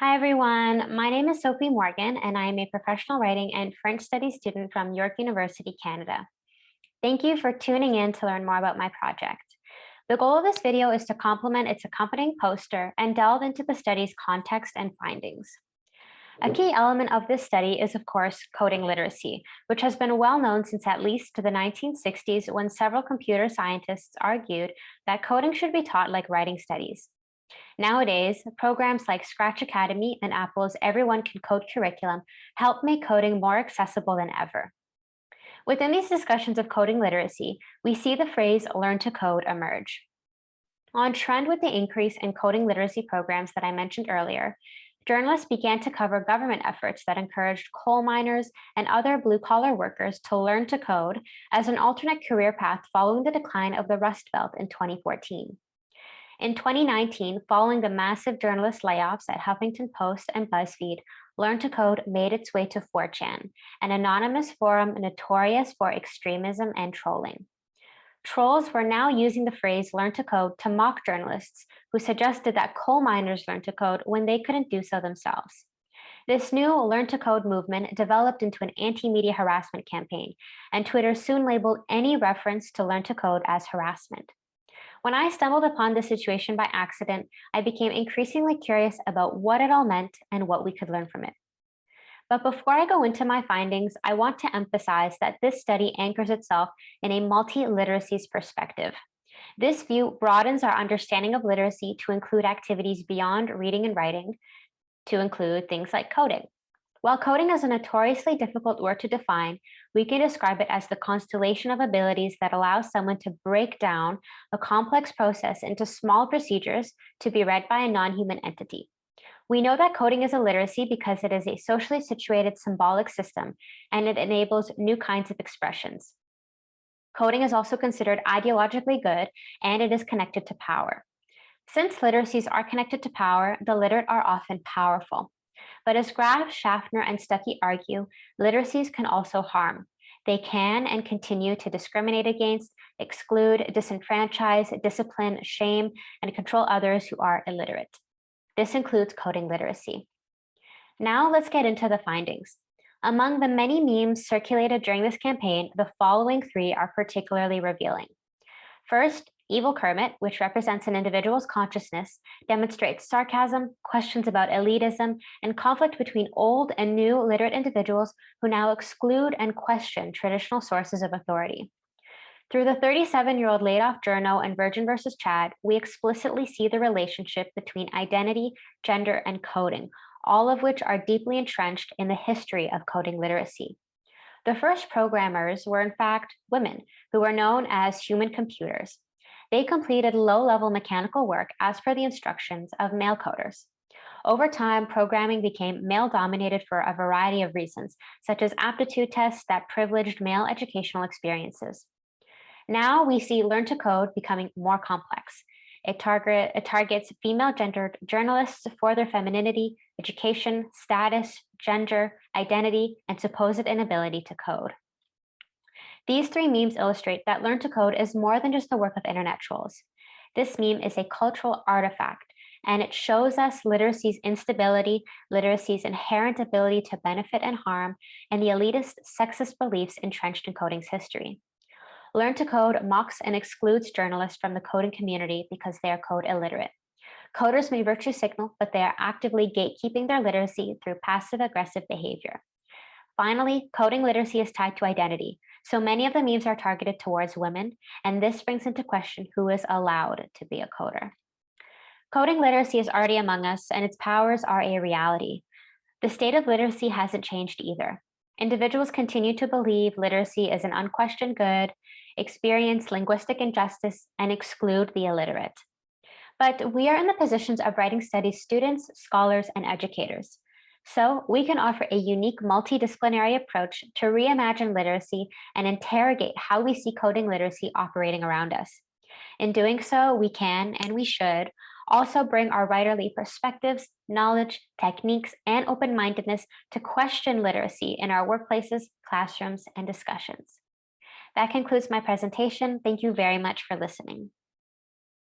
Hi, everyone. My name is Sophie Morgan, and I am a professional writing and French studies student from York University, Canada. Thank you for tuning in to learn more about my project. The goal of this video is to complement its accompanying poster and delve into the study's context and findings. A key element of this study is, of course, coding literacy, which has been well known since at least the 1960s when several computer scientists argued that coding should be taught like writing studies. Nowadays, programs like Scratch Academy and Apple's Everyone Can Code curriculum help make coding more accessible than ever. Within these discussions of coding literacy, we see the phrase learn to code emerge. On trend with the increase in coding literacy programs that I mentioned earlier, journalists began to cover government efforts that encouraged coal miners and other blue-collar workers to learn to code as an alternate career path following the decline of the Rust Belt in 2014. In 2019, following the massive journalist layoffs at Huffington Post and BuzzFeed, Learn to Code made its way to 4chan, an anonymous forum notorious for extremism and trolling. Trolls were now using the phrase learn to code to mock journalists who suggested that coal miners learn to code when they couldn't do so themselves. This new learn to code movement developed into an anti-media harassment campaign, and Twitter soon labeled any reference to learn to code as harassment. When I stumbled upon this situation by accident, I became increasingly curious about what it all meant and what we could learn from it. But before I go into my findings, I want to emphasize that this study anchors itself in a multi-literacies perspective. This view broadens our understanding of literacy to include activities beyond reading and writing, to include things like coding. While coding is a notoriously difficult word to define, we can describe it as the constellation of abilities that allows someone to break down a complex process into small procedures to be read by a non-human entity. We know that coding is a literacy because it is a socially situated symbolic system, and it enables new kinds of expressions. Coding is also considered ideologically good, and it is connected to power. Since literacies are connected to power, the literate are often powerful. But as Graf, Schaffner, and Stuckey argue, literacies can also harm. They can and continue to discriminate against, exclude, disenfranchise, discipline, shame, and control others who are illiterate. This includes coding literacy. Now let's get into the findings. Among the many memes circulated during this campaign, the following three are particularly revealing. First, Evil Kermit, which represents an individual's consciousness, demonstrates sarcasm, questions about elitism, and conflict between old and new literate individuals who now exclude and question traditional sources of authority. Through the 37-year-old laid-off journo and Virgin versus Chad, we explicitly see the relationship between identity, gender, and coding, all of which are deeply entrenched in the history of coding literacy. The first programmers were in fact women, who were known as human computers. They completed low-level mechanical work as per the instructions of male coders. Over time, programming became male-dominated for a variety of reasons, such as aptitude tests that privileged male educational experiences. Now we see Learn to Code becoming more complex. It targets female-gendered journalists for their femininity, education, status, gender, identity, and supposed inability to code. These three memes illustrate that Learn to Code is more than just the work of internet trolls. This meme is a cultural artifact, and it shows us literacy's instability, literacy's inherent ability to benefit and harm, and the elitist, sexist beliefs entrenched in coding's history. Learn to Code mocks and excludes journalists from the coding community because they are code illiterate. Coders may virtue signal, but they are actively gatekeeping their literacy through passive-aggressive behavior. Finally, coding literacy is tied to identity, so many of the memes are targeted towards women, and this brings into question who is allowed to be a coder. Coding literacy is already among us, and its powers are a reality. The state of literacy hasn't changed either. Individuals continue to believe literacy is an unquestioned good, experience linguistic injustice, and exclude the illiterate. But we are in the positions of writing studies students, scholars, and educators. So we can offer a unique multidisciplinary approach to reimagine literacy and interrogate how we see coding literacy operating around us. In doing so, we can, and we should, also bring our writerly perspectives, knowledge, techniques, and open-mindedness to question literacy in our workplaces, classrooms, and discussions. That concludes my presentation. Thank you very much for listening.